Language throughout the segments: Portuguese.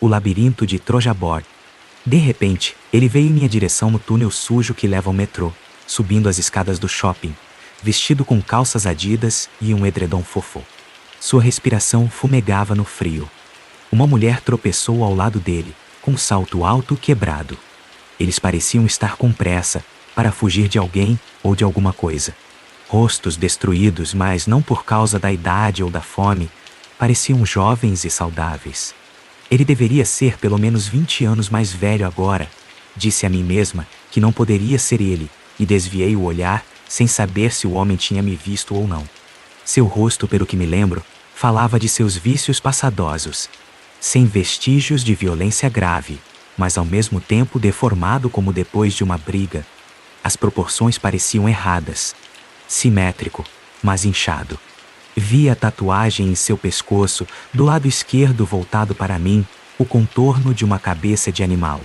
O labirinto de Trojabor. De repente, ele veio em minha direção no túnel sujo que leva ao metrô, subindo as escadas do shopping, vestido com calças Adidas e um edredom fofo. Sua respiração fumegava no frio. Uma mulher tropeçou ao lado dele, com um salto alto quebrado. Eles pareciam estar com pressa, para fugir de alguém ou de alguma coisa. Rostos destruídos, mas não por causa da idade ou da fome, pareciam jovens e saudáveis. Ele deveria ser pelo menos 20 anos mais velho agora. Disse a mim mesma que não poderia ser ele, e desviei o olhar, sem saber se o homem tinha me visto ou não. Seu rosto, pelo que me lembro, falava de seus vícios passadosos, sem vestígios de violência grave, mas ao mesmo tempo deformado como depois de uma briga. As proporções pareciam erradas. Simétrico, mas inchado. Vi a tatuagem em seu pescoço, do lado esquerdo voltado para mim, o contorno de uma cabeça de animal.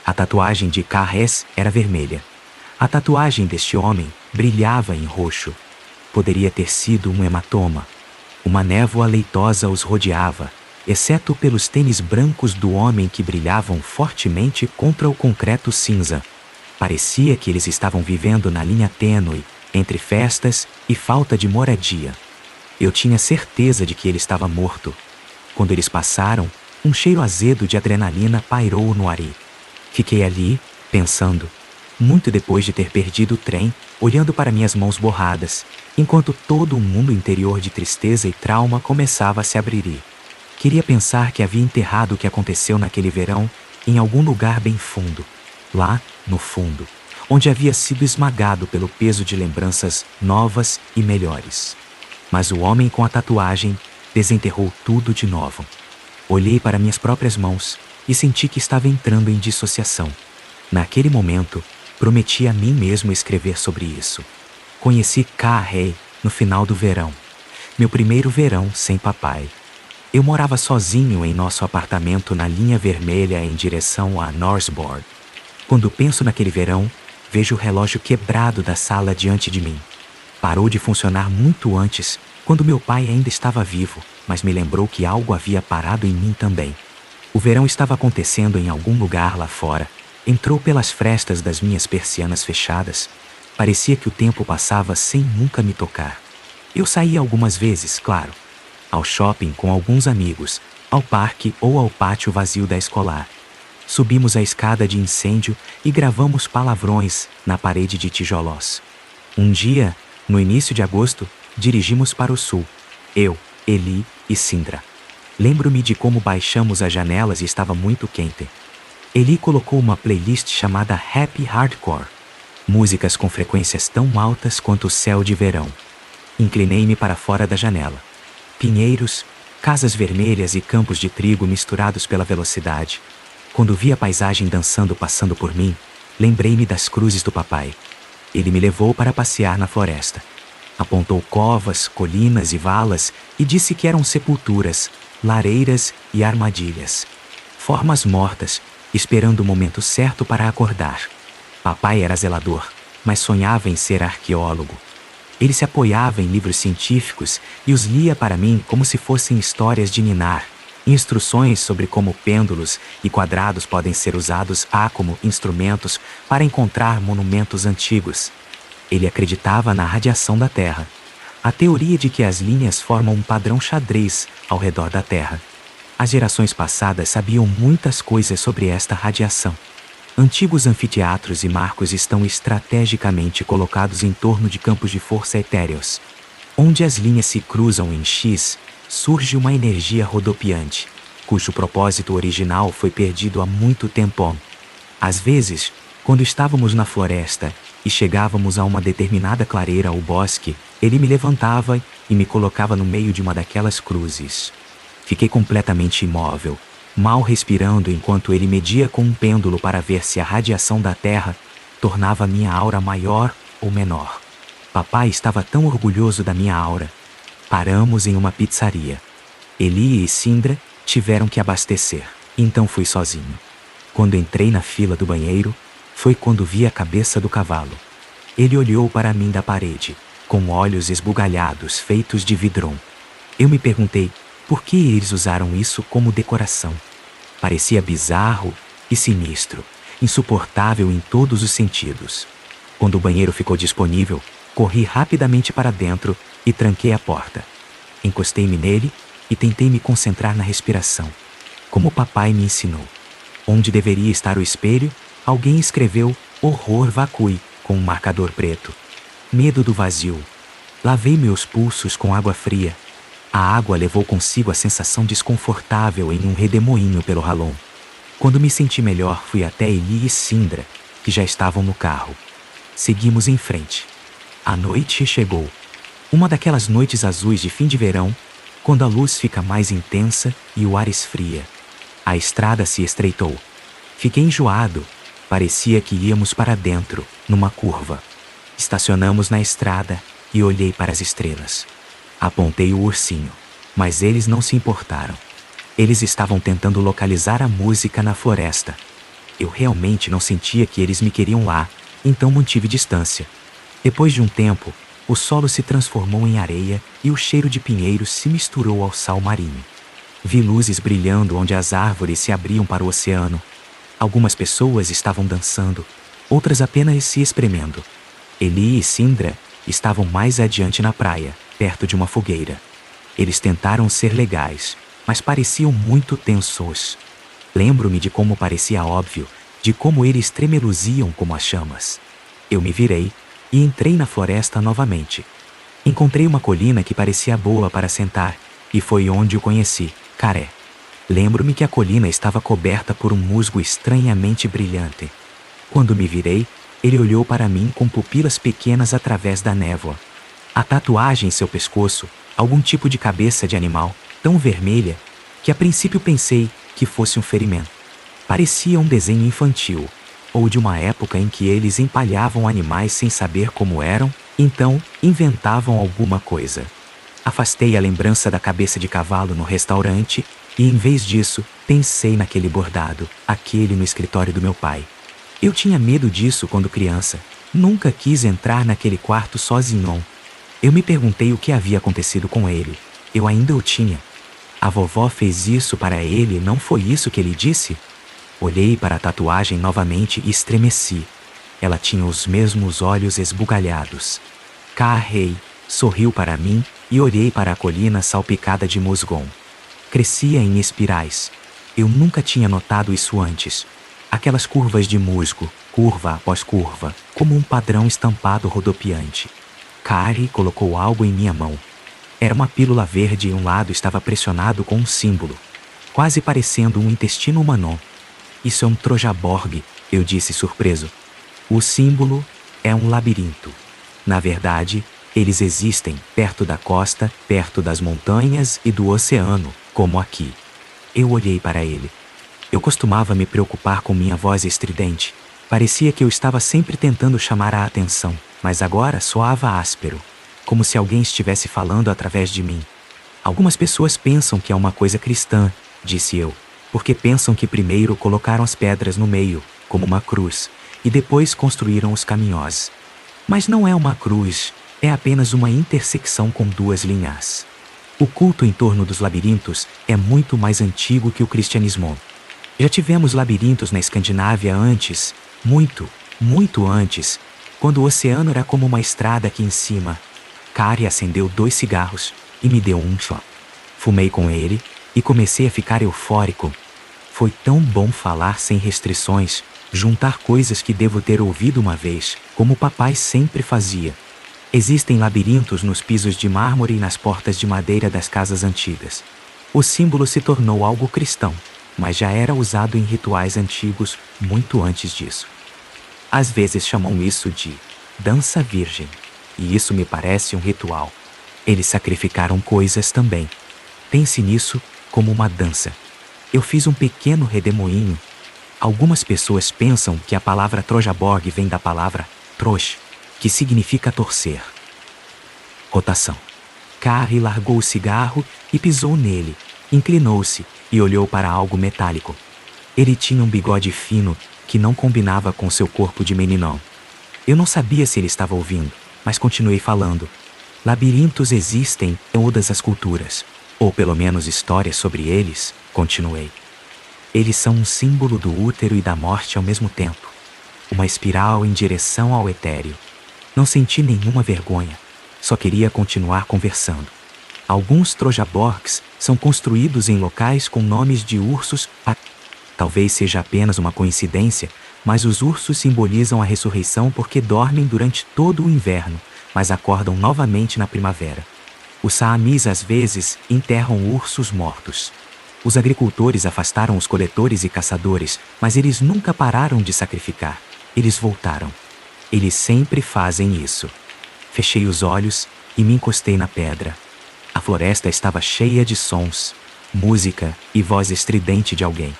A tatuagem de K.S. era vermelha. A tatuagem deste homem brilhava em roxo. Poderia ter sido um hematoma. Uma névoa leitosa os rodeava, exceto pelos tênis brancos do homem que brilhavam fortemente contra o concreto cinza. Parecia que eles estavam vivendo na linha tênue, entre festas e falta de moradia. Eu tinha certeza de que ele estava morto. Quando eles passaram, um cheiro azedo de adrenalina pairou no ar. Fiquei ali, pensando, muito depois de ter perdido o trem, olhando para minhas mãos borradas, enquanto todo um mundo interior de tristeza e trauma começava a se abrir. Queria pensar que havia enterrado o que aconteceu naquele verão em algum lugar bem fundo, lá no fundo, onde havia sido esmagado pelo peso de lembranças novas e melhores. Mas o homem com a tatuagem desenterrou tudo de novo. Olhei para minhas próprias mãos e senti que estava entrando em dissociação. Naquele momento, prometi a mim mesmo escrever sobre isso. Conheci K.R. no final do verão. Meu primeiro verão sem papai. Eu morava sozinho em nosso apartamento na linha vermelha em direção a Northbourne. Quando penso naquele verão, vejo o relógio quebrado da sala diante de mim. Parou de funcionar muito antes, quando meu pai ainda estava vivo, mas me lembrou que algo havia parado em mim também. O verão estava acontecendo em algum lugar lá fora. Entrou pelas frestas das minhas persianas fechadas. Parecia que o tempo passava sem nunca me tocar. Eu saía algumas vezes, claro. Ao shopping com alguns amigos, ao parque ou ao pátio vazio da escolar. Subimos a escada de incêndio e gravamos palavrões na parede de tijolos. Um dia, no início de agosto, dirigimos para o sul. Eu, Eli e Sindra. Lembro-me de como baixamos as janelas e estava muito quente. Eli colocou uma playlist chamada Happy Hardcore. Músicas com frequências tão altas quanto o céu de verão. Inclinei-me para fora da janela. Pinheiros, casas vermelhas e campos de trigo misturados pela velocidade. Quando vi a paisagem dançando passando por mim, lembrei-me das cruzes do papai. Ele me levou para passear na floresta. Apontou covas, colinas e valas e disse que eram sepulturas, lareiras e armadilhas. Formas mortas, esperando o momento certo para acordar. Papai era zelador, mas sonhava em ser arqueólogo. Ele se apoiava em livros científicos e os lia para mim como se fossem histórias de ninar, instruções sobre como pêndulos e quadrados podem ser usados como instrumentos para encontrar monumentos antigos. Ele acreditava na radiação da Terra, a teoria de que as linhas formam um padrão xadrez ao redor da Terra. As gerações passadas sabiam muitas coisas sobre esta radiação. Antigos anfiteatros e marcos estão estrategicamente colocados em torno de campos de força etéreos. Onde as linhas se cruzam em X, surge uma energia rodopiante, cujo propósito original foi perdido há muito tempo. Às vezes, quando estávamos na floresta e chegávamos a uma determinada clareira ou bosque, ele me levantava e me colocava no meio de uma daquelas cruzes. Fiquei completamente imóvel, mal respirando enquanto ele media com um pêndulo para ver se a radiação da Terra tornava minha aura maior ou menor. Papai estava tão orgulhoso da minha aura. Paramos em uma pizzaria. Eli e Sindra tiveram que abastecer, então fui sozinho. Quando entrei na fila do banheiro, foi quando vi a cabeça do cavalo. Ele olhou para mim da parede, com olhos esbugalhados feitos de vidrom. Eu me perguntei por que eles usaram isso como decoração. Parecia bizarro e sinistro, insuportável em todos os sentidos. Quando o banheiro ficou disponível, corri rapidamente para dentro e tranquei a porta. Encostei-me nele e tentei me concentrar na respiração, como o papai me ensinou. Onde deveria estar o espelho, alguém escreveu "Horror vacui" com um marcador preto. Medo do vazio. Lavei meus pulsos com água fria. A água levou consigo a sensação desconfortável em um redemoinho pelo ralon. Quando me senti melhor, fui até Eli e Sindra, que já estavam no carro. Seguimos em frente. A noite chegou. Uma daquelas noites azuis de fim de verão, quando a luz fica mais intensa e o ar esfria. A estrada se estreitou. Fiquei enjoado. Parecia que íamos para dentro, numa curva. Estacionamos na estrada e olhei para as estrelas. Apontei o ursinho, mas eles não se importaram. Eles estavam tentando localizar a música na floresta. Eu realmente não sentia que eles me queriam lá, então mantive distância. Depois de um tempo, o solo se transformou em areia e o cheiro de pinheiros se misturou ao sal marinho. Vi luzes brilhando onde as árvores se abriam para o oceano. Algumas pessoas estavam dançando, outras apenas se espremendo. Eli e Sindra estavam mais adiante na praia, perto de uma fogueira. Eles tentaram ser legais, mas pareciam muito tensos. Lembro-me de como parecia óbvio, de como eles tremeluziam como as chamas. Eu me virei e entrei na floresta novamente. Encontrei uma colina que parecia boa para sentar, e foi onde o conheci, Caré. Lembro-me que a colina estava coberta por um musgo estranhamente brilhante. Quando me virei, ele olhou para mim com pupilas pequenas através da névoa. A tatuagem em seu pescoço, algum tipo de cabeça de animal, tão vermelha, que a princípio pensei que fosse um ferimento. Parecia um desenho infantil, ou de uma época em que eles empalhavam animais sem saber como eram, então inventavam alguma coisa. Afastei a lembrança da cabeça de cavalo no restaurante e, em vez disso, pensei naquele bordado, aquele no escritório do meu pai. Eu tinha medo disso quando criança. Nunca quis entrar naquele quarto sozinho. Eu me perguntei o que havia acontecido com ele. Eu ainda o tinha. A vovó fez isso para ele, não foi isso que ele disse? Olhei para a tatuagem novamente e estremeci. Ela tinha os mesmos olhos esbugalhados. Ka-Rei sorriu para mim e olhei para a colina salpicada de musgon. Crescia em espirais. Eu nunca tinha notado isso antes. Aquelas curvas de musgo, curva após curva, como um padrão estampado rodopiante. Kari colocou algo em minha mão. Era uma pílula verde e um lado estava pressionado com um símbolo, quase parecendo um intestino humano. Isso é um Trojaborg, eu disse surpreso. O símbolo é um labirinto. Na verdade, eles existem perto da costa, perto das montanhas e do oceano, como aqui. Eu olhei para ele. Eu costumava me preocupar com minha voz estridente. Parecia que eu estava sempre tentando chamar a atenção, mas agora soava áspero, como se alguém estivesse falando através de mim. Algumas pessoas pensam que é uma coisa cristã, disse eu, porque pensam que primeiro colocaram as pedras no meio, como uma cruz, e depois construíram os caminhões. Mas não é uma cruz, é apenas uma intersecção com duas linhas. O culto em torno dos labirintos é muito mais antigo que o cristianismo. Já tivemos labirintos na Escandinávia antes, muito antes, quando o oceano era como uma estrada aqui em cima. Kari acendeu 2 cigarros e me deu um só. Fumei com ele e comecei a ficar eufórico. Foi tão bom falar sem restrições, juntar coisas que devo ter ouvido uma vez, como o papai sempre fazia. Existem labirintos nos pisos de mármore e nas portas de madeira das casas antigas. O símbolo se tornou algo cristão, mas já era usado em rituais antigos muito antes disso. Às vezes chamam isso de dança virgem, e isso me parece um ritual. Eles sacrificaram coisas também. Pense nisso como uma dança. Eu fiz um pequeno redemoinho. Algumas pessoas pensam que a palavra Trojaborg vem da palavra trosh, que significa torcer. Rotação. Kari largou o cigarro e pisou nele, inclinou-se e olhou para algo metálico. Ele tinha um bigode fino que não combinava com seu corpo de meninão. Eu não sabia se ele estava ouvindo, mas continuei falando. Labirintos existem em todas as culturas, ou pelo menos histórias sobre eles, continuei. Eles são um símbolo do útero e da morte ao mesmo tempo. Uma espiral em direção ao etéreo. Não senti nenhuma vergonha. Só queria continuar conversando. Alguns Trojaborgs são construídos em locais com nomes de ursos. Talvez seja apenas uma coincidência, mas os ursos simbolizam a ressurreição porque dormem durante todo o inverno, mas acordam novamente na primavera. Os Saamis às vezes enterram ursos mortos. Os agricultores afastaram os coletores e caçadores, mas eles nunca pararam de sacrificar. Eles voltaram. Eles sempre fazem isso. Fechei os olhos e me encostei na pedra. A floresta estava cheia de sons, música e voz estridente de alguém.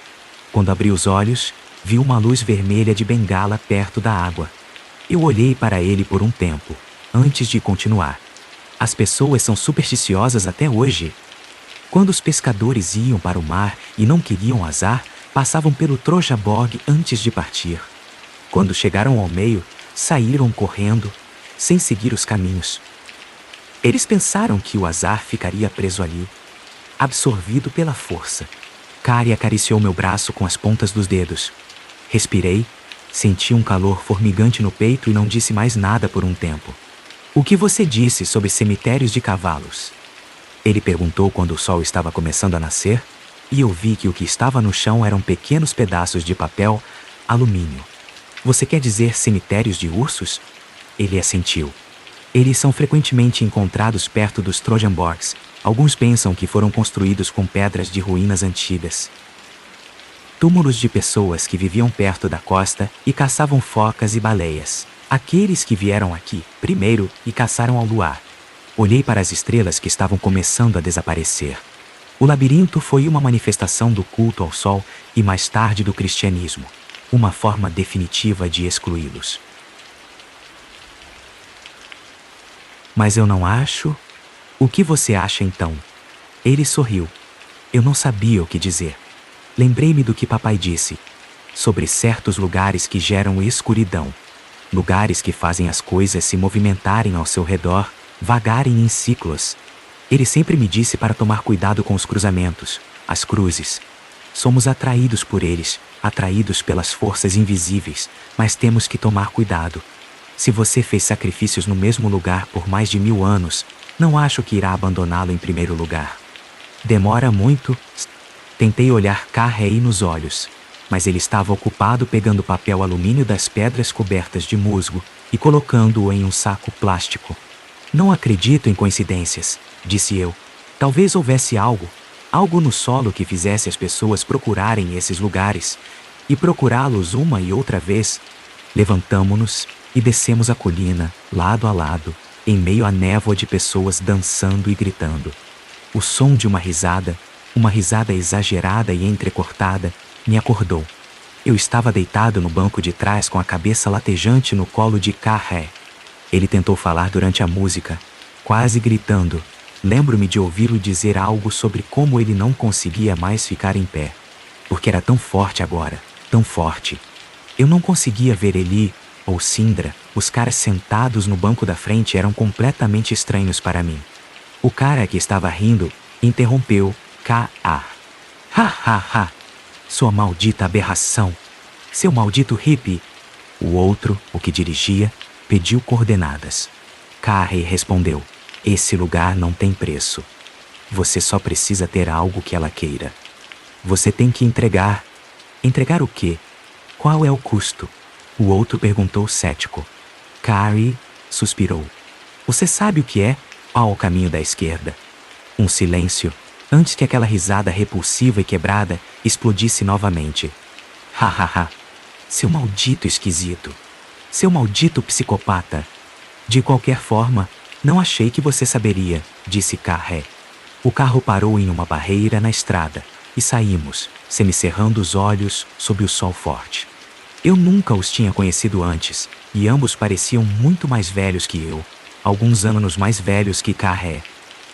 Quando abri os olhos, vi uma luz vermelha de bengala perto da água. Eu olhei para ele por um tempo, antes de continuar. As pessoas são supersticiosas até hoje. Quando os pescadores iam para o mar e não queriam azar, passavam pelo Trojaborg antes de partir. Quando chegaram ao meio, saíram correndo, sem seguir os caminhos. Eles pensaram que o azar ficaria preso ali, absorvido pela força. Kari acariciou meu braço com as pontas dos dedos. Respirei, senti um calor formigante no peito e não disse mais nada por um tempo. O que você disse sobre cemitérios de cavalos? Ele perguntou quando o sol estava começando a nascer, e eu vi que o que estava no chão eram pequenos pedaços de papel alumínio. Você quer dizer cemitérios de ursos? Ele assentiu. Eles são frequentemente encontrados perto dos Trojaborgs. Alguns pensam que foram construídos com pedras de ruínas antigas. Túmulos de pessoas que viviam perto da costa e caçavam focas e baleias. Aqueles que vieram aqui, primeiro, e caçaram ao luar. Olhei para as estrelas que estavam começando a desaparecer. O labirinto foi uma manifestação do culto ao sol e mais tarde do cristianismo. Uma forma definitiva de excluí-los. Mas eu não acho... O que você acha então? Ele sorriu. Eu não sabia o que dizer. Lembrei-me do que papai disse. Sobre certos lugares que geram escuridão. Lugares que fazem as coisas se movimentarem ao seu redor, vagarem em ciclos. Ele sempre me disse para tomar cuidado com os cruzamentos, as cruzes. Somos atraídos por eles, atraídos pelas forças invisíveis, mas temos que tomar cuidado. Se você fez sacrifícios no mesmo lugar por mais de 1000 anos, não acho que irá abandoná-lo em primeiro lugar. Demora muito? Tentei olhar Karrei nos olhos, mas ele estava ocupado pegando papel alumínio das pedras cobertas de musgo e colocando-o em um saco plástico. Não acredito em coincidências, disse eu. Talvez houvesse algo no solo que fizesse as pessoas procurarem esses lugares e procurá-los uma e outra vez. Levantamo-nos e descemos a colina, lado a lado, em meio à névoa de pessoas dançando e gritando. O som de uma risada exagerada e entrecortada, me acordou. Eu estava deitado no banco de trás com a cabeça latejante no colo de Karrei. Ele tentou falar durante a música, quase gritando. Lembro-me de ouvi-lo dizer algo sobre como ele não conseguia mais ficar em pé. Porque era tão forte agora, tão forte. Eu não conseguia ver Eli ou Sindra. Os caras sentados no banco da frente eram completamente estranhos para mim. O cara que estava rindo interrompeu. Ha ha ha! Sua maldita aberração! Seu maldito hippie! O outro, o que dirigia, pediu coordenadas. Karrei respondeu. Esse lugar não tem preço. Você só precisa ter algo que ela queira. Você tem que entregar. Entregar o quê? Qual é o custo? O outro perguntou cético. Karrei suspirou. Você sabe o que é? Ao caminho da esquerda. Um silêncio, antes que aquela risada repulsiva e quebrada explodisse novamente. Ha ha ha! Seu maldito esquisito! Seu maldito psicopata! De qualquer forma, não achei que você saberia, disse Karrei. O carro parou em uma barreira na estrada e saímos, semicerrando os olhos sob o sol forte. Eu nunca os tinha conhecido antes, e ambos pareciam muito mais velhos que eu, alguns anos mais velhos que Karrei.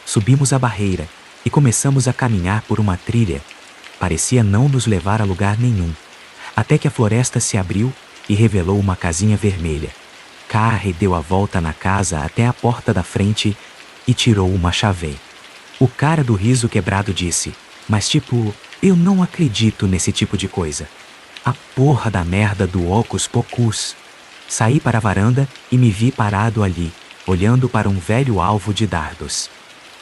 Subimos a barreira e começamos a caminhar por uma trilha. Parecia não nos levar a lugar nenhum, até que a floresta se abriu e revelou uma casinha vermelha. Karrei deu a volta na casa até a porta da frente e tirou uma chave. O cara do riso quebrado disse, Mas tipo, eu não acredito nesse tipo de coisa. A porra da merda do Hocus Pocus. Saí para a varanda e me vi parado ali, olhando para um velho alvo de dardos.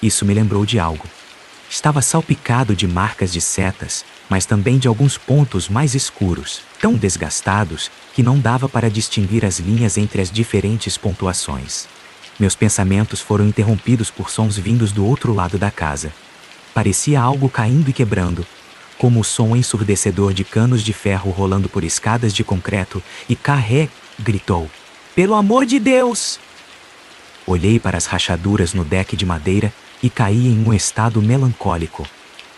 Isso me lembrou de algo. Estava salpicado de marcas de setas, mas também de alguns pontos mais escuros, tão desgastados que não dava para distinguir as linhas entre as diferentes pontuações. Meus pensamentos foram interrompidos por sons vindos do outro lado da casa. Parecia algo caindo e quebrando, como o som ensurdecedor de canos de ferro rolando por escadas de concreto, e Carré gritou: "Pelo amor de Deus!" Olhei para as rachaduras no deck de madeira e caí em um estado melancólico.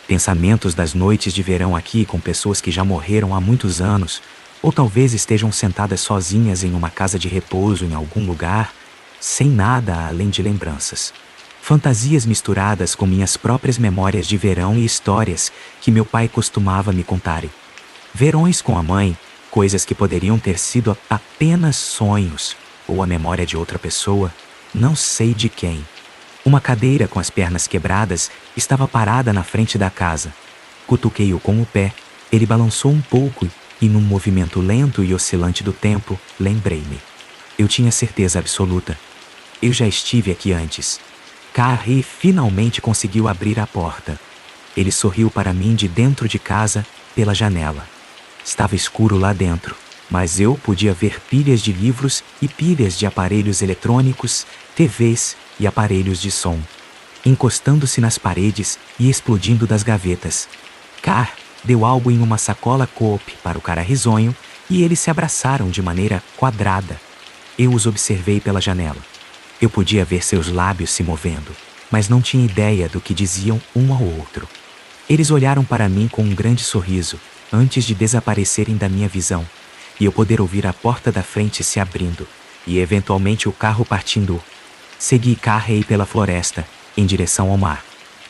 Pensamentos das noites de verão aqui com pessoas que já morreram há muitos anos, ou talvez estejam sentadas sozinhas em uma casa de repouso em algum lugar, sem nada além de lembranças. Fantasias misturadas com minhas próprias memórias de verão e histórias que meu pai costumava me contar. Verões com a mãe, coisas que poderiam ter sido apenas sonhos, ou a memória de outra pessoa, não sei de quem. Uma cadeira com as pernas quebradas estava parada na frente da casa. Cutuquei-o com o pé, ele balançou um pouco e, num movimento lento e oscilante do tempo, lembrei-me. Eu tinha certeza absoluta. Eu já estive aqui antes. Carrie finalmente conseguiu abrir a porta. Ele sorriu para mim de dentro de casa, pela janela. Estava escuro lá dentro, mas eu podia ver pilhas de livros e pilhas de aparelhos eletrônicos, TVs e aparelhos de som, encostando-se nas paredes e explodindo das gavetas. Carr deu algo em uma sacola Coop para o cara risonho e eles se abraçaram de maneira quadrada. Eu os observei pela janela. Eu podia ver seus lábios se movendo, mas não tinha ideia do que diziam um ao outro. Eles olharam para mim com um grande sorriso, antes de desaparecerem da minha visão, e eu poder ouvir a porta da frente se abrindo, e eventualmente o carro partindo. Segui Carrey pela floresta, em direção ao mar.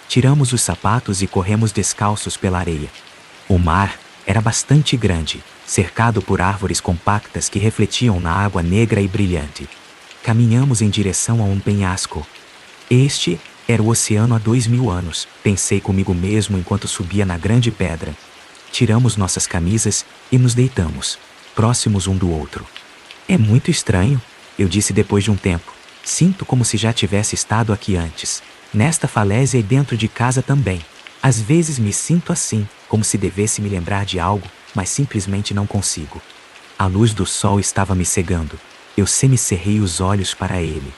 Tiramos os sapatos e corremos descalços pela areia. O mar era bastante grande, cercado por árvores compactas que refletiam na água negra e brilhante. Caminhamos em direção a um penhasco. Este era o oceano há 2000 anos, pensei comigo mesmo enquanto subia na grande pedra. Tiramos nossas camisas e nos deitamos, próximos um do outro. É muito estranho, eu disse depois de um tempo. Sinto como se já tivesse estado aqui antes, nesta falésia e dentro de casa também. Às vezes me sinto assim, como se devesse me lembrar de algo, mas simplesmente não consigo. A luz do sol estava me cegando. Eu semicerrei os olhos para ele.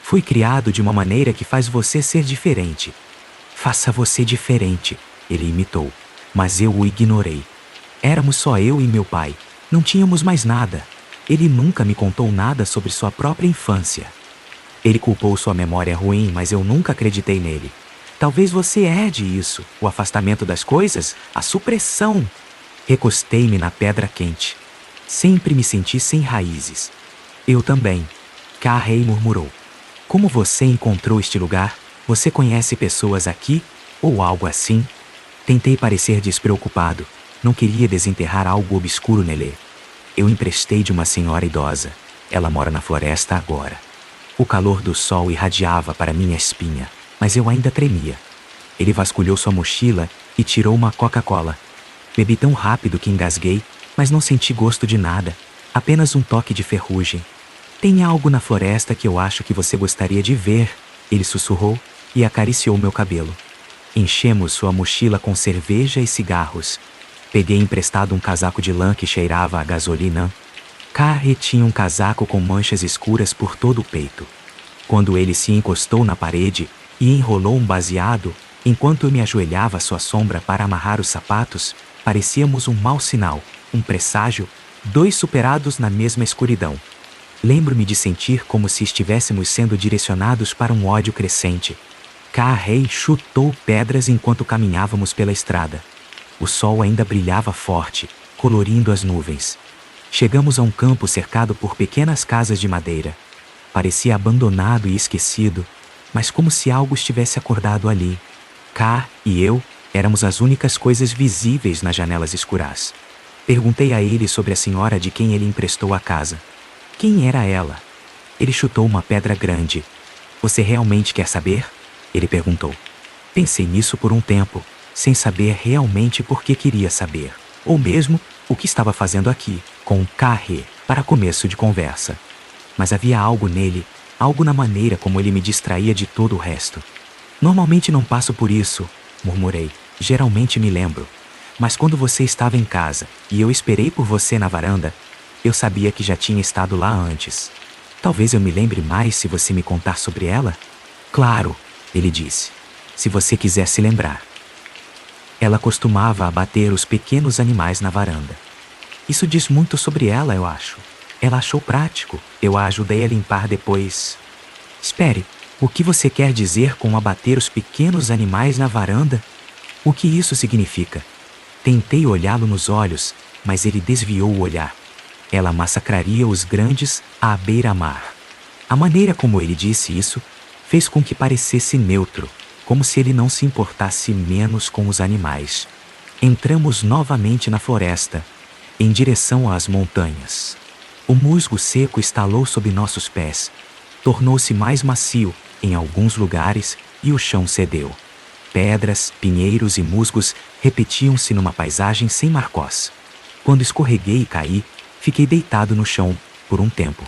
Fui criado de uma maneira que faz você ser diferente. Faça você diferente, ele imitou, mas eu o ignorei. Éramos só eu e meu pai. Não tínhamos mais nada. Ele nunca me contou nada sobre sua própria infância. Ele culpou sua memória ruim, mas eu nunca acreditei nele. Talvez você herde isso, o afastamento das coisas, a supressão. Recostei-me na pedra quente. Sempre me senti sem raízes. Eu também. Carrey murmurou. Como você encontrou este lugar? Você conhece pessoas aqui? Ou algo assim? Tentei parecer despreocupado. Não queria desenterrar algo obscuro nele. Eu emprestei de uma senhora idosa. Ela mora na floresta agora. O calor do sol irradiava para minha espinha, mas eu ainda tremia. Ele vasculhou sua mochila e tirou uma Coca-Cola. Bebi tão rápido que engasguei, mas não senti gosto de nada. Apenas um toque de ferrugem. Tem algo na floresta que eu acho que você gostaria de ver, ele sussurrou e acariciou meu cabelo. Enchemos sua mochila com cerveja e cigarros. Peguei emprestado um casaco de lã que cheirava a gasolina. Carrey tinha um casaco com manchas escuras por todo o peito. Quando ele se encostou na parede e enrolou um baseado, enquanto eu me ajoelhava à sua sombra para amarrar os sapatos, parecíamos um mau sinal, um presságio, dois superados na mesma escuridão. Lembro-me de sentir como se estivéssemos sendo direcionados para um ódio crescente. Carrey chutou pedras enquanto caminhávamos pela estrada. O sol ainda brilhava forte, colorindo as nuvens. Chegamos a um campo cercado por pequenas casas de madeira. Parecia abandonado e esquecido, mas como se algo estivesse acordado ali. Carr e eu éramos as únicas coisas visíveis nas janelas escuras. Perguntei a ele sobre a senhora de quem ele emprestou a casa. Quem era ela? Ele chutou uma pedra grande. Você realmente quer saber? Ele perguntou. Pensei nisso por um tempo. sem saber realmente por que queria saber, ou mesmo o que estava fazendo aqui, com um carré, para começo de conversa. Mas havia algo nele, algo na maneira como ele me distraía de todo o resto. Normalmente não passo por isso, murmurei. Geralmente me lembro. Mas quando você estava em casa e eu esperei por você na varanda, eu sabia que já tinha estado lá antes. Talvez eu me lembre mais se você me contar sobre ela? Claro, ele disse. Se você quiser se lembrar. Ela costumava abater os pequenos animais na varanda. Isso diz muito sobre ela, eu acho. Ela achou prático. Eu a ajudei a limpar depois. Espere, o que você quer dizer com abater os pequenos animais na varanda? O que isso significa? Tentei olhá-lo nos olhos, mas ele desviou o olhar. Ela massacraria os grandes à beira-mar. A maneira como ele disse isso fez com que parecesse neutro, como se ele não se importasse menos com os animais. Entramos novamente na floresta, em direção às montanhas. O musgo seco estalou sob nossos pés. Tornou-se mais macio em alguns lugares e o chão cedeu. Pedras, pinheiros e musgos repetiam-se numa paisagem sem marcós. Quando escorreguei e caí, fiquei deitado no chão por um tempo.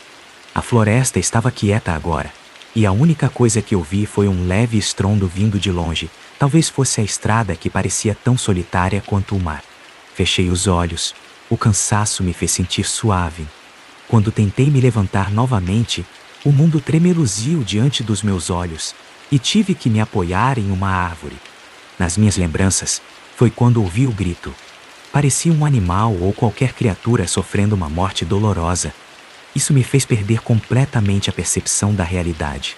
A floresta estava quieta agora, e a única coisa que ouvi foi um leve estrondo vindo de longe. Talvez fosse a estrada que parecia tão solitária quanto o mar. Fechei os olhos. O cansaço me fez sentir suave. Quando tentei me levantar novamente, o mundo tremeluziu diante dos meus olhos e tive que me apoiar em uma árvore. Nas minhas lembranças, foi quando ouvi o grito. Parecia um animal ou qualquer criatura sofrendo uma morte dolorosa. Isso me fez perder completamente a percepção da realidade.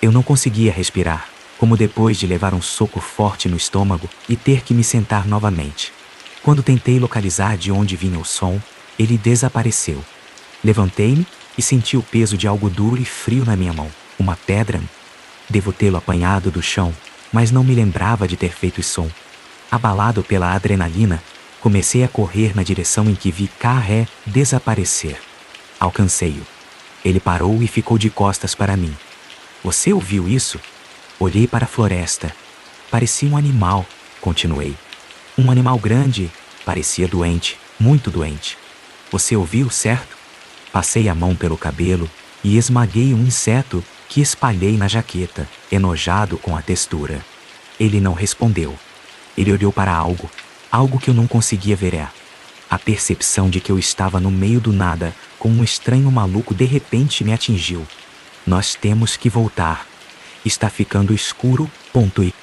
Eu não conseguia respirar, como depois de levar um soco forte no estômago e ter que me sentar novamente. Quando tentei localizar de onde vinha o som, ele desapareceu. Levantei-me e senti o peso de algo duro e frio na minha mão. Uma pedra. Devo tê-lo apanhado do chão, mas não me lembrava de ter feito som. Abalado pela adrenalina, comecei a correr na direção em que vi Carré desaparecer. Alcancei-o. Ele parou e ficou de costas para mim. Você ouviu isso? Olhei para a floresta. Parecia um animal, continuei. Um animal grande, parecia doente, muito doente. Você ouviu, certo? Passei a mão pelo cabelo e esmaguei um inseto que espalhei na jaqueta, enojado com a textura. Ele não respondeu. Ele olhou para algo, algo que eu não conseguia ver. A percepção de que eu estava no meio do nada, com um estranho maluco, de repente me atingiu. Nós temos que voltar. Está ficando escuro, ponto. E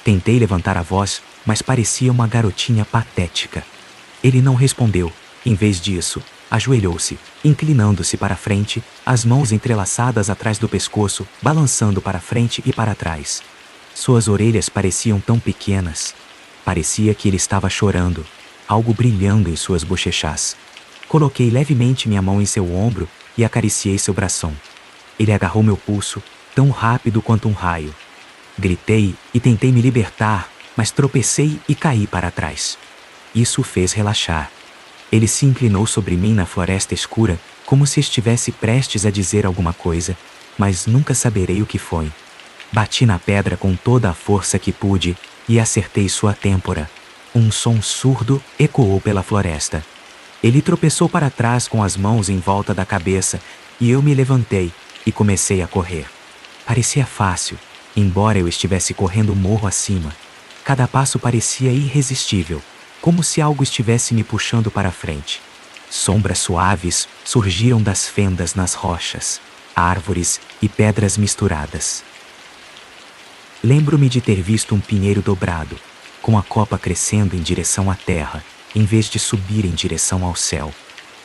tentei levantar a voz, mas parecia uma garotinha patética. Ele não respondeu. Em vez disso, ajoelhou-se, inclinando-se para frente, as mãos entrelaçadas atrás do pescoço, balançando para frente e para trás. Suas orelhas pareciam tão pequenas. Parecia que ele estava chorando, algo brilhando em suas bochechas. Coloquei levemente minha mão em seu ombro e acariciei seu bração. Ele agarrou meu pulso, tão rápido quanto um raio. Gritei e tentei me libertar, mas tropecei e caí para trás. Isso o fez relaxar. Ele se inclinou sobre mim na floresta escura, como se estivesse prestes a dizer alguma coisa, mas nunca saberei o que foi. Bati na pedra com toda a força que pude e acertei sua têmpora. Um som surdo ecoou pela floresta. Ele tropeçou para trás com as mãos em volta da cabeça e eu me levantei e comecei a correr. Parecia fácil, embora eu estivesse correndo morro acima. Cada passo parecia irresistível, como se algo estivesse me puxando para frente. Sombras suaves surgiram das fendas nas rochas, árvores e pedras misturadas. Lembro-me de ter visto um pinheiro dobrado, com a copa crescendo em direção à terra, em vez de subir em direção ao céu.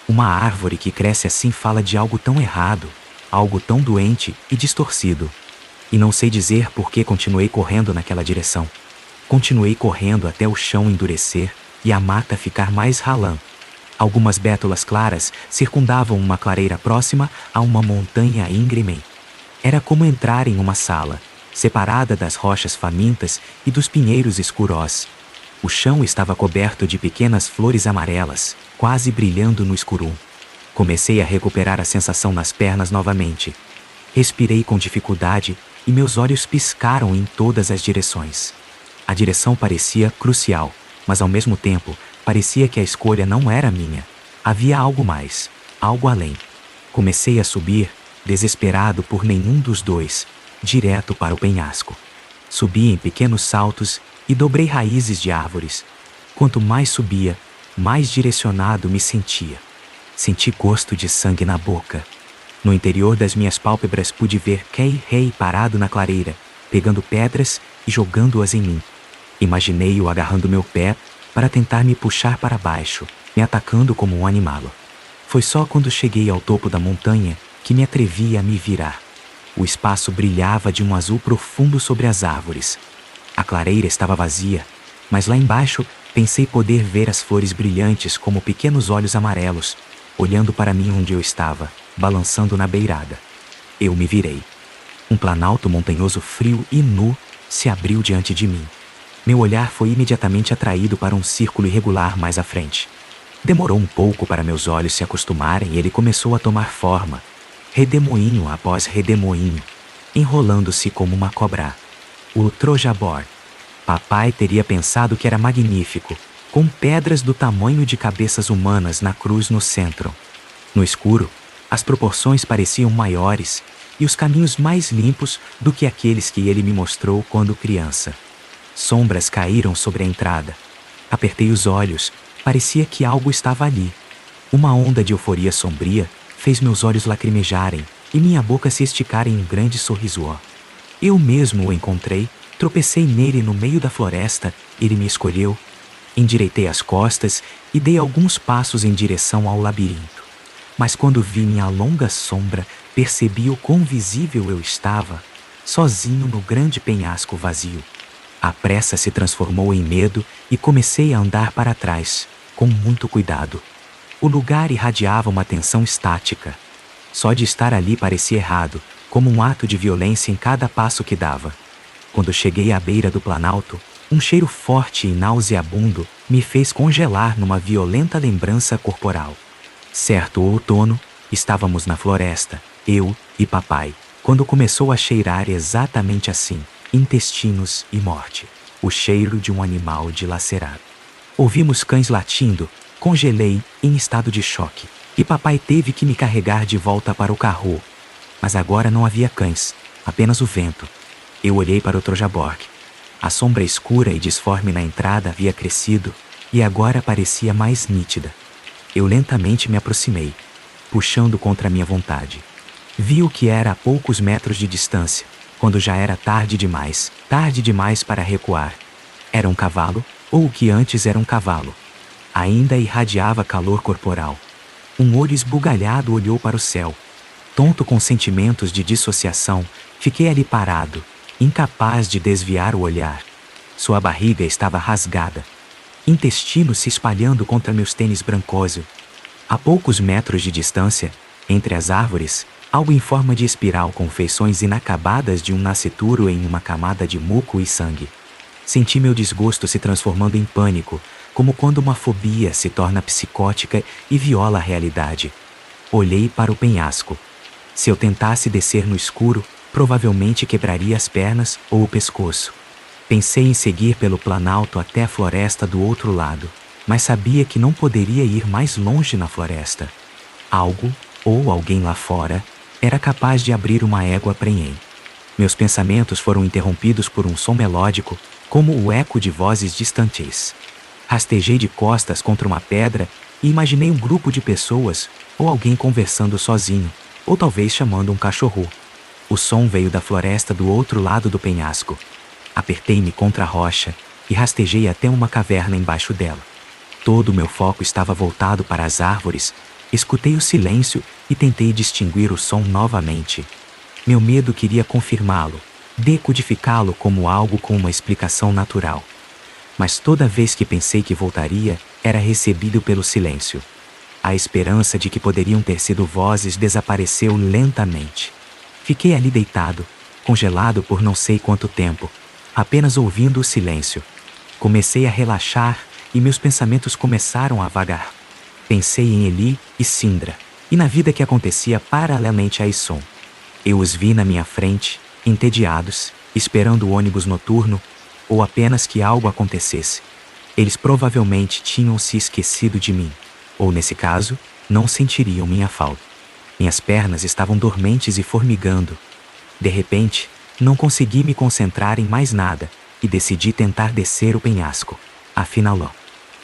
Uma árvore que cresce assim fala de algo tão errado, algo tão doente e distorcido. E não sei dizer por que continuei correndo naquela direção. Continuei correndo até o chão endurecer e a mata ficar mais ralã. Algumas bétulas claras circundavam uma clareira próxima a uma montanha íngreme. Era como entrar em uma sala, separada das rochas famintas e dos pinheiros escuros. O chão estava coberto de pequenas flores amarelas, quase brilhando no escuro. Comecei a recuperar a sensação nas pernas novamente. Respirei com dificuldade e meus olhos piscaram em todas as direções. A direção parecia crucial, mas ao mesmo tempo, parecia que a escolha não era minha. Havia algo mais, algo além. Comecei a subir, desesperado por nenhum dos dois, direto para o penhasco. Subi em pequenos saltos e dobrei raízes de árvores. Quanto mais subia, mais direcionado me sentia. Senti gosto de sangue na boca. No interior das minhas pálpebras pude ver Kei-Hei parado na clareira, pegando pedras e jogando-as em mim. Imaginei-o agarrando meu pé para tentar me puxar para baixo, me atacando como um animal. Foi só quando cheguei ao topo da montanha que me atrevi a me virar. O espaço brilhava de um azul profundo sobre as árvores. A clareira estava vazia, mas lá embaixo pensei poder ver as flores brilhantes como pequenos olhos amarelos, olhando para mim onde eu estava, balançando na beirada. Eu me virei. Um planalto montanhoso frio e nu se abriu diante de mim. Meu olhar foi imediatamente atraído para um círculo irregular mais à frente. Demorou um pouco para meus olhos se acostumarem e ele começou a tomar forma, redemoinho após redemoinho, enrolando-se como uma cobra. O Trojabor. Papai teria pensado que era magnífico, com pedras do tamanho de cabeças humanas na cruz no centro. No escuro, as proporções pareciam maiores e os caminhos mais limpos do que aqueles que ele me mostrou quando criança. Sombras caíram sobre a entrada. Apertei os olhos, parecia que algo estava ali. Uma onda de euforia sombria fez meus olhos lacrimejarem e minha boca se esticar em um grande sorriso. Eu mesmo o encontrei, tropecei nele no meio da floresta, ele me escolheu. Endireitei as costas e dei alguns passos em direção ao labirinto. Mas quando vi minha longa sombra, percebi o quão visível eu estava, sozinho no grande penhasco vazio. A pressa se transformou em medo e comecei a andar para trás, com muito cuidado. O lugar irradiava uma tensão estática. Só de estar ali parecia errado, como um ato de violência em cada passo que dava. Quando cheguei à beira do planalto, um cheiro forte e nauseabundo me fez congelar numa violenta lembrança corporal. Certo outono, estávamos na floresta, eu e papai, quando começou a cheirar exatamente assim, intestinos e morte. O cheiro de um animal dilacerado. Ouvimos cães latindo, congelei em estado de choque, e papai teve que me carregar de volta para o carro. Mas agora não havia cães, apenas o vento. Eu olhei para o Trojaborg. A sombra escura e disforme na entrada havia crescido, e agora parecia mais nítida. Eu lentamente me aproximei, puxando contra minha vontade. Vi o que era a poucos metros de distância, quando já era tarde demais para recuar. Era um cavalo, ou o que antes era um cavalo. Ainda irradiava calor corporal. Um olho esbugalhado olhou para o céu. Tonto com sentimentos de dissociação, fiquei ali parado, incapaz de desviar o olhar. Sua barriga estava rasgada. Intestino se espalhando contra meus tênis brancoso. A poucos metros de distância, entre as árvores, algo em forma de espiral com feições inacabadas de um nascituro em uma camada de muco e sangue. Senti meu desgosto se transformando em pânico, como quando uma fobia se torna psicótica e viola a realidade. Olhei para o penhasco. Se eu tentasse descer no escuro, provavelmente quebraria as pernas ou o pescoço. Pensei em seguir pelo planalto até a floresta do outro lado, mas sabia que não poderia ir mais longe na floresta. Algo, ou alguém lá fora, era capaz de abrir uma égua prenhem. Meus pensamentos foram interrompidos por um som melódico, como o eco de vozes distantes. Rastejei de costas contra uma pedra e imaginei um grupo de pessoas, ou alguém conversando sozinho, ou talvez chamando um cachorro. O som veio da floresta do outro lado do penhasco. Apertei-me contra a rocha e rastejei até uma caverna embaixo dela. Todo o meu foco estava voltado para as árvores. Escutei o silêncio e tentei distinguir o som novamente. Meu medo queria confirmá-lo, decodificá-lo como algo com uma explicação natural. Mas toda vez que pensei que voltaria, era recebido pelo silêncio. A esperança de que poderiam ter sido vozes desapareceu lentamente. Fiquei ali deitado, congelado por não sei quanto tempo, apenas ouvindo o silêncio. Comecei a relaxar e meus pensamentos começaram a vagar. Pensei em Eli e Sindra, e na vida que acontecia paralelamente a Isson. Eu os vi na minha frente, entediados, esperando o ônibus noturno, ou apenas que algo acontecesse. Eles provavelmente tinham se esquecido de mim, ou nesse caso, não sentiriam minha falta. Minhas pernas estavam dormentes e formigando. De repente, não consegui me concentrar em mais nada e decidi tentar descer o penhasco. Afinal,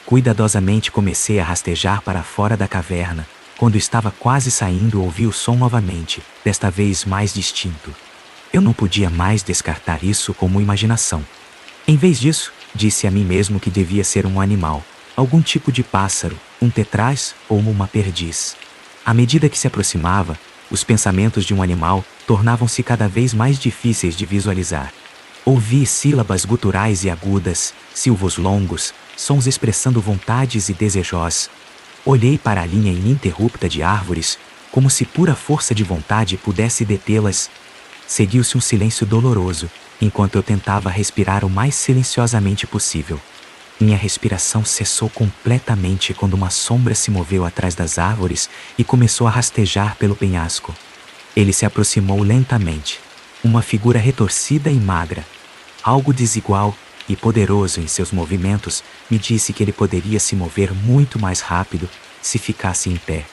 cuidadosamente comecei a rastejar para fora da caverna. Quando estava quase saindo, ouvi o som novamente, desta vez mais distinto. Eu não podia mais descartar isso como imaginação. Em vez disso, disse a mim mesmo que devia ser um animal, algum tipo de pássaro, um tetraz ou uma perdiz. À medida que se aproximava, os pensamentos de um animal tornavam-se cada vez mais difíceis de visualizar. Ouvi sílabas guturais e agudas, silvos longos, sons expressando vontades e desejos. Olhei para a linha ininterrupta de árvores, como se pura força de vontade pudesse detê-las. Seguiu-se um silêncio doloroso, enquanto eu tentava respirar o mais silenciosamente possível. Minha respiração cessou completamente quando uma sombra se moveu atrás das árvores e começou a rastejar pelo penhasco. Ele se aproximou lentamente. Uma figura retorcida e magra. Algo desigual e poderoso em seus movimentos me disse que ele poderia se mover muito mais rápido se ficasse em pé.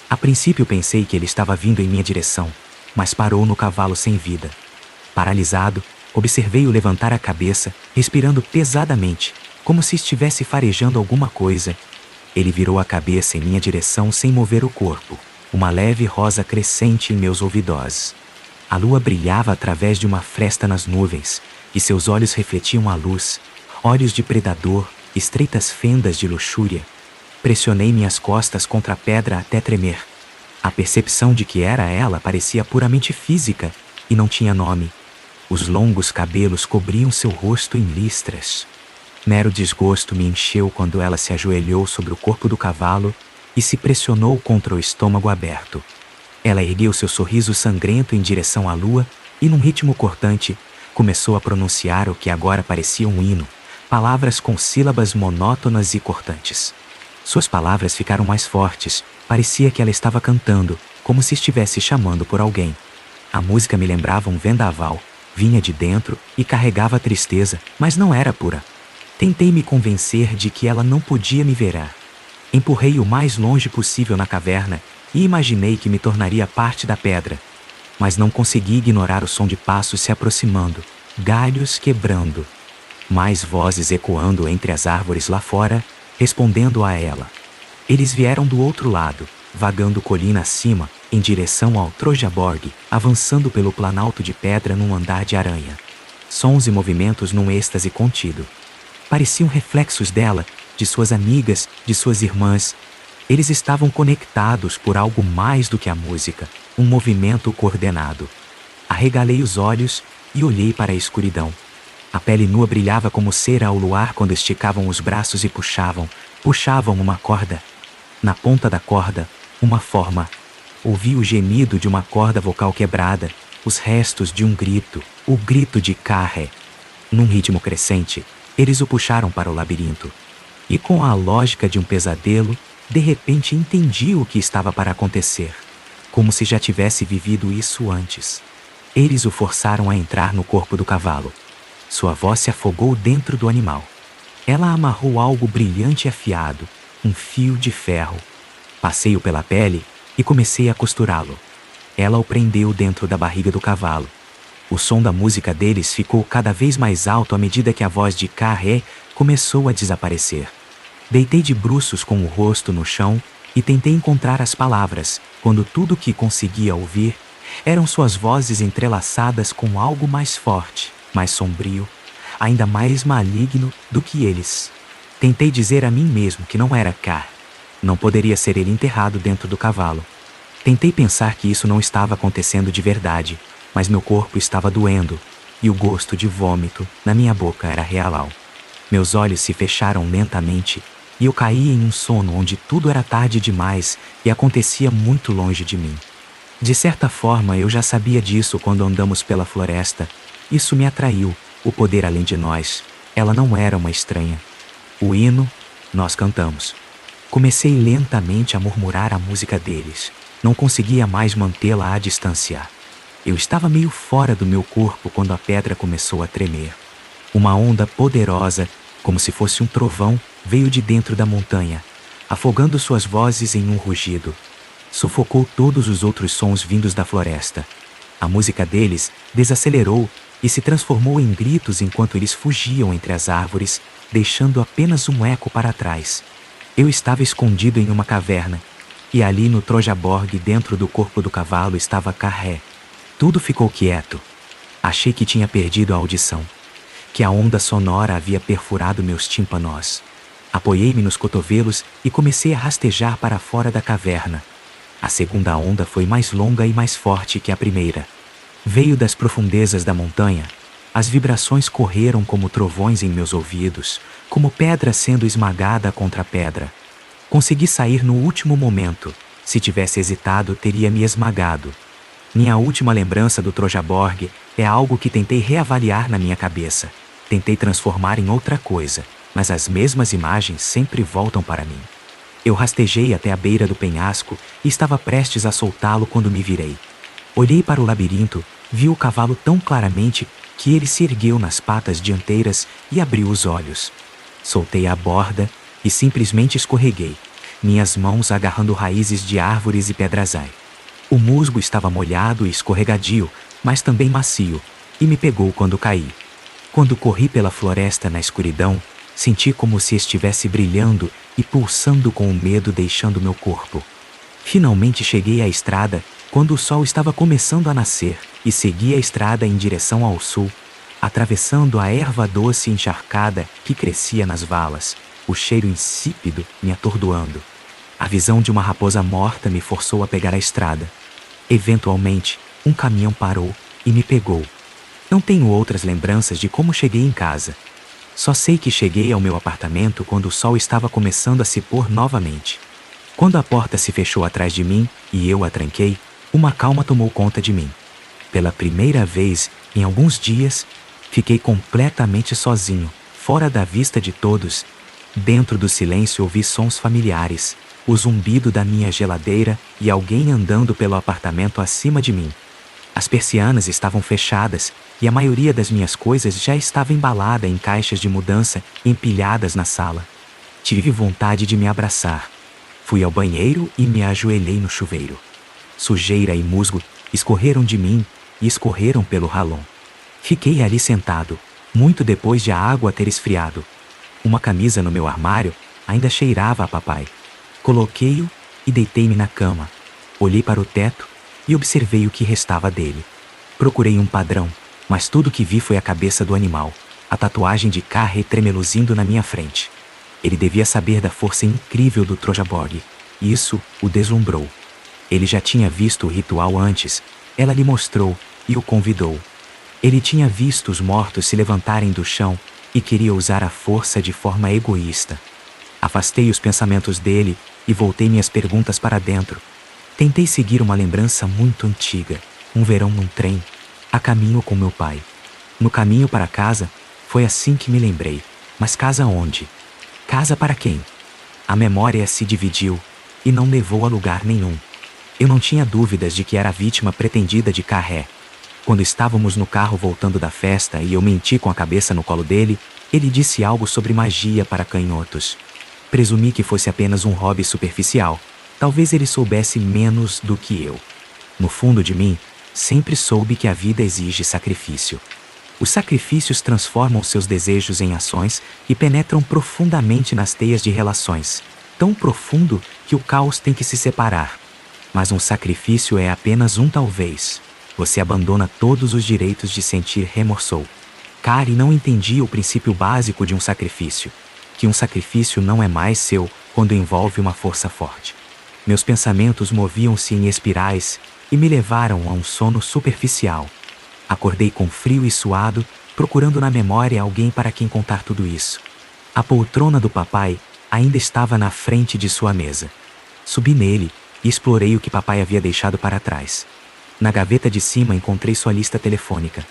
A princípio pensei que ele estava vindo em minha direção, mas parou no cavalo sem vida. Paralisado, observei-o levantar a cabeça, respirando pesadamente, como se estivesse farejando alguma coisa. Ele virou a cabeça em minha direção sem mover o corpo, uma leve rosa crescente em meus ouvidos. A lua brilhava através de uma fresta nas nuvens, e seus olhos refletiam a luz, olhos de predador, estreitas fendas de luxúria. Pressionei minhas costas contra a pedra até tremer. A percepção de que era ela parecia puramente física e não tinha nome. Os longos cabelos cobriam seu rosto em listras. Mero desgosto me encheu quando ela se ajoelhou sobre o corpo do cavalo e se pressionou contra o estômago aberto. Ela ergueu seu sorriso sangrento em direção à lua e, num ritmo cortante, começou a pronunciar o que agora parecia um hino, palavras com sílabas monótonas e cortantes. Suas palavras ficaram mais fortes, parecia que ela estava cantando, como se estivesse chamando por alguém. A música me lembrava um vendaval, vinha de dentro e carregava tristeza, mas não era pura. Tentei me convencer de que ela não podia me ver. Empurrei o mais longe possível na caverna e imaginei que me tornaria parte da pedra. Mas não consegui ignorar o som de passos se aproximando, galhos quebrando. Mais vozes ecoando entre as árvores lá fora, respondendo a ela. Eles vieram do outro lado, vagando colina acima, em direção ao Trojaborg, avançando pelo planalto de pedra num andar de aranha. Sons e movimentos num êxtase contido. Pareciam reflexos dela, de suas amigas, de suas irmãs. Eles estavam conectados por algo mais do que a música, um movimento coordenado. Arregalei os olhos e olhei para a escuridão. A pele nua brilhava como cera ao luar quando esticavam os braços e puxavam uma corda. Na ponta da corda, uma forma. Ouvi o gemido de uma corda vocal quebrada, os restos de um grito, o grito de Carré. Num ritmo crescente, eles o puxaram para o labirinto. E com a lógica de um pesadelo, de repente entendi o que estava para acontecer, como se já tivesse vivido isso antes. Eles o forçaram a entrar no corpo do cavalo. Sua voz se afogou dentro do animal. Ela amarrou algo brilhante e afiado, um fio de ferro. Passei-o pela pele e comecei a costurá-lo. Ela o prendeu dentro da barriga do cavalo. O som da música deles ficou cada vez mais alto à medida que a voz de Carré começou a desaparecer. Deitei de bruços com o rosto no chão e tentei encontrar as palavras, quando tudo que conseguia ouvir eram suas vozes entrelaçadas com algo mais forte, mais sombrio, ainda mais maligno do que eles. Tentei dizer a mim mesmo que não era Car. Não poderia ser ele enterrado dentro do cavalo. Tentei pensar que isso não estava acontecendo de verdade, mas meu corpo estava doendo, e o gosto de vômito na minha boca era real. Meus olhos se fecharam lentamente, e eu caí em um sono onde tudo era tarde demais e acontecia muito longe de mim. De certa forma, eu já sabia disso quando andamos pela floresta. Isso me atraiu, o poder além de nós. Ela não era uma estranha. O hino, nós cantamos. Comecei lentamente a murmurar a música deles. Não conseguia mais mantê-la à distância. Eu estava meio fora do meu corpo quando a pedra começou a tremer. Uma onda poderosa, como se fosse um trovão, veio de dentro da montanha, afogando suas vozes em um rugido. Sufocou todos os outros sons vindos da floresta. A música deles desacelerou e se transformou em gritos enquanto eles fugiam entre as árvores, deixando apenas um eco para trás. Eu estava escondido em uma caverna, e ali no Trojaborg, dentro do corpo do cavalo, estava Carré. Tudo ficou quieto. Achei que tinha perdido a audição, que a onda sonora havia perfurado meus tímpanos. Apoiei-me nos cotovelos e comecei a rastejar para fora da caverna. A segunda onda foi mais longa e mais forte que a primeira. Veio das profundezas da montanha. As vibrações correram como trovões em meus ouvidos, como pedra sendo esmagada contra pedra. Consegui sair no último momento. Se tivesse hesitado, teria me esmagado. Minha última lembrança do Trojaborg é algo que tentei reavaliar na minha cabeça. Tentei transformar em outra coisa, mas as mesmas imagens sempre voltam para mim. Eu rastejei até a beira do penhasco e estava prestes a soltá-lo quando me virei. Olhei para o labirinto, vi o cavalo tão claramente que ele se ergueu nas patas dianteiras e abriu os olhos. Soltei a borda e simplesmente escorreguei, minhas mãos agarrando raízes de árvores e pedrazai. O musgo estava molhado e escorregadio, mas também macio, e me pegou quando caí. Quando corri pela floresta na escuridão, senti como se estivesse brilhando e pulsando com o medo deixando meu corpo. Finalmente cheguei à estrada quando o sol estava começando a nascer e segui a estrada em direção ao sul, atravessando a erva doce encharcada que crescia nas valas, o cheiro insípido me atordoando. A visão de uma raposa morta me forçou a pegar a estrada. Eventualmente, um caminhão parou e me pegou. Não tenho outras lembranças de como cheguei em casa. Só sei que cheguei ao meu apartamento quando o sol estava começando a se pôr novamente. Quando a porta se fechou atrás de mim e eu a tranquei, uma calma tomou conta de mim. Pela primeira vez, em alguns dias, fiquei completamente sozinho, fora da vista de todos. Dentro do silêncio ouvi sons familiares, o zumbido da minha geladeira e alguém andando pelo apartamento acima de mim. As persianas estavam fechadas e a maioria das minhas coisas já estava embalada em caixas de mudança empilhadas na sala. Tive vontade de me abraçar. Fui ao banheiro e me ajoelhei no chuveiro. Sujeira e musgo escorreram de mim e escorreram pelo ralon. Fiquei ali sentado, muito depois de a água ter esfriado. Uma camisa no meu armário ainda cheirava a papai. Coloquei-o e deitei-me na cama. Olhei para o teto e observei o que restava dele. Procurei um padrão, mas tudo que vi foi a cabeça do animal, a tatuagem de Carré tremeluzindo na minha frente. Ele devia saber da força incrível do Trojaborg. Isso o deslumbrou. Ele já tinha visto o ritual antes. Ela lhe mostrou e o convidou. Ele tinha visto os mortos se levantarem do chão e queria usar a força de forma egoísta. Afastei os pensamentos dele e voltei minhas perguntas para dentro. Tentei seguir uma lembrança muito antiga, um verão num trem, a caminho com meu pai. No caminho para casa, foi assim que me lembrei. Mas casa onde? Casa para quem? A memória se dividiu e não levou a lugar nenhum. Eu não tinha dúvidas de que era a vítima pretendida de Carré. Quando estávamos no carro voltando da festa e eu menti com a cabeça no colo dele, ele disse algo sobre magia para canhotos. Presumi que fosse apenas um hobby superficial. Talvez ele soubesse menos do que eu. No fundo de mim, sempre soube que a vida exige sacrifício. Os sacrifícios transformam seus desejos em ações e penetram profundamente nas teias de relações, tão profundo que o caos tem que se separar. Mas um sacrifício é apenas um talvez. Você abandona todos os direitos de sentir remorso. Kari não entendia o princípio básico de um sacrifício, que um sacrifício não é mais seu quando envolve uma força forte. Meus pensamentos moviam-se em espirais e me levaram a um sono superficial. Acordei com frio e suado, procurando na memória alguém para quem contar tudo isso. A poltrona do papai ainda estava na frente de sua mesa. Subi nele e explorei o que papai havia deixado para trás. Na gaveta de cima encontrei sua lista telefônica.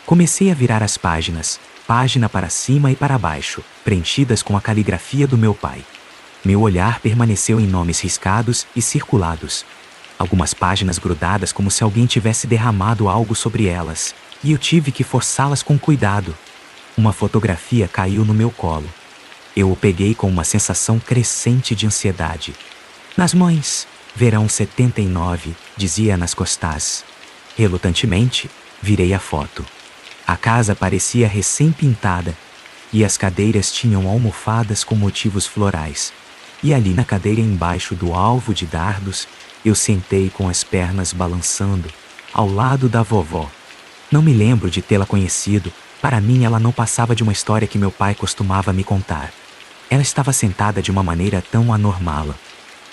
Comecei a virar as páginas, página para cima e para baixo, preenchidas com a caligrafia do meu pai. Meu olhar permaneceu em nomes riscados e circulados. Algumas páginas grudadas como se alguém tivesse derramado algo sobre elas, e eu tive que forçá-las com cuidado. Uma fotografia caiu no meu colo. Eu o peguei com uma sensação crescente de ansiedade. Nas mães, verão 79, dizia nas costas. Relutantemente, virei a foto. A casa parecia recém-pintada e as cadeiras tinham almofadas com motivos florais. E ali na cadeira embaixo do alvo de dardos, eu sentei com as pernas balançando, ao lado da vovó. Não me lembro de tê-la conhecido. Para mim, ela não passava de uma história que meu pai costumava me contar. Ela estava sentada de uma maneira tão anormal.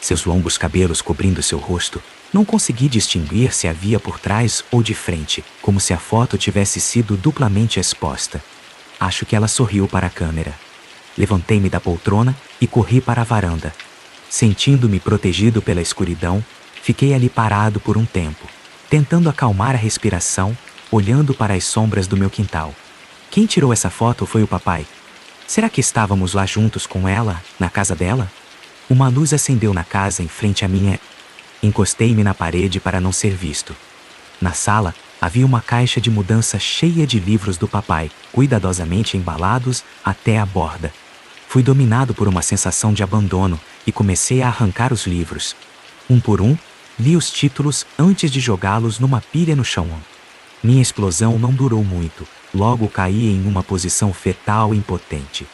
Seus longos cabelos cobrindo seu rosto, não consegui distinguir se havia por trás ou de frente, como se a foto tivesse sido duplamente exposta. Acho que ela sorriu para a câmera. Levantei-me da poltrona e corri para a varanda. Sentindo-me protegido pela escuridão, fiquei ali parado por um tempo, tentando acalmar a respiração, olhando para as sombras do meu quintal. Quem tirou essa foto foi o papai. Será que estávamos lá juntos com ela, na casa dela? Uma luz acendeu na casa em frente à minha. Encostei-me na parede para não ser visto. Na sala, havia uma caixa de mudança cheia de livros do papai, cuidadosamente embalados até a borda. Fui dominado por uma sensação de abandono e comecei a arrancar os livros. Um por um, li os títulos antes de jogá-los numa pilha no chão. Minha explosão não durou muito, logo caí em uma posição fetal impotente.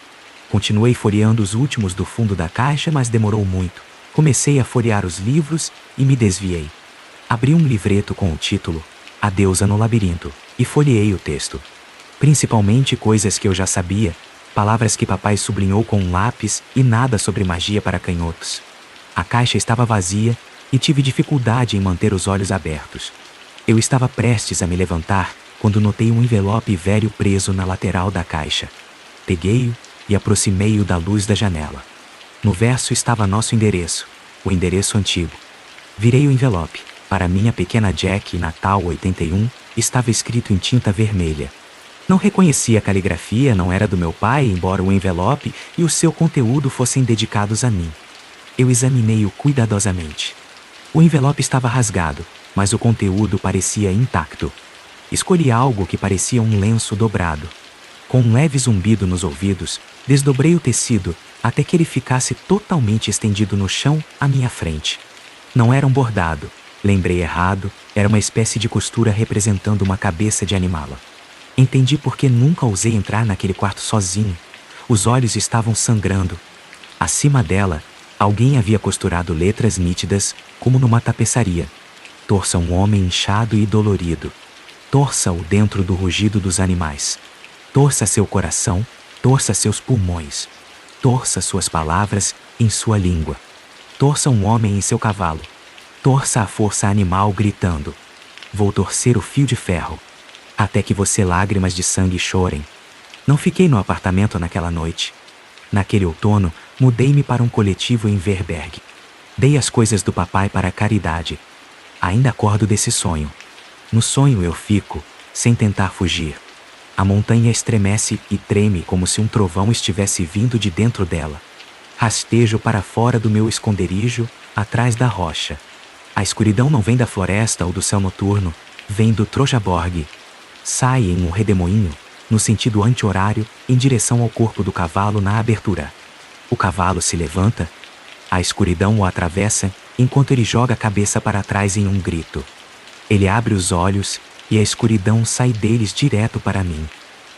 Continuei folheando os últimos do fundo da caixa, mas demorou muito. Comecei a folhear os livros e me desviei. Abri um livreto com o título A Deusa no Labirinto e folheei o texto. Principalmente coisas que eu já sabia, palavras que papai sublinhou com um lápis e nada sobre magia para canhotos. A caixa estava vazia e tive dificuldade em manter os olhos abertos. Eu estava prestes a me levantar quando notei um envelope velho preso na lateral da caixa. Peguei-o e aproximei-o da luz da janela. No verso estava nosso endereço, o endereço antigo. Virei o envelope. Para minha pequena Jack, Natal 81, estava escrito em tinta vermelha. Não reconheci a caligrafia, não era do meu pai, embora o envelope e o seu conteúdo fossem dedicados a mim. Eu examinei-o cuidadosamente. O envelope estava rasgado, mas o conteúdo parecia intacto. Escolhi algo que parecia um lenço dobrado. Com um leve zumbido nos ouvidos, desdobrei o tecido até que ele ficasse totalmente estendido no chão à minha frente. Não era um bordado, lembrei errado, era uma espécie de costura representando uma cabeça de animal. Entendi por que nunca ousei entrar naquele quarto sozinho. Os olhos estavam sangrando. Acima dela, alguém havia costurado letras nítidas, como numa tapeçaria. Torça um homem inchado e dolorido. Torça-o dentro do rugido dos animais. Torça seu coração, torça seus pulmões. Torça suas palavras em sua língua. Torça um homem em seu cavalo. Torça a força animal gritando. Vou torcer o fio de ferro, até que você lágrimas de sangue chorem. Não fiquei no apartamento naquela noite. Naquele outono, mudei-me para um coletivo em Verberg. Dei as coisas do papai para a caridade. Ainda acordo desse sonho. No sonho eu fico, sem tentar fugir. A montanha estremece e treme como se um trovão estivesse vindo de dentro dela. Rastejo para fora do meu esconderijo, atrás da rocha. A escuridão não vem da floresta ou do céu noturno, vem do Trojaborg. Sai em um redemoinho, no sentido anti-horário, em direção ao corpo do cavalo na abertura. O cavalo se levanta, a escuridão o atravessa, enquanto ele joga a cabeça para trás em um grito. Ele abre os olhos, e a escuridão sai deles direto para mim.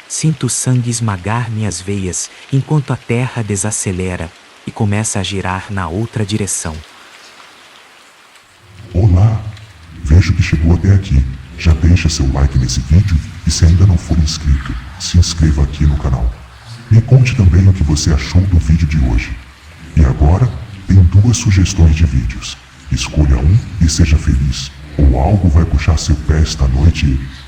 Sinto o sangue esmagar minhas veias, enquanto a terra desacelera e começa a girar na outra direção. Olá! Vejo que chegou até aqui. Já deixa seu like nesse vídeo e se ainda não for inscrito, se inscreva aqui no canal. Me conte também o que você achou do vídeo de hoje. E agora, tem 2 sugestões de vídeos. Escolha um e seja feliz, ou algo vai puxar seu pé esta noite e...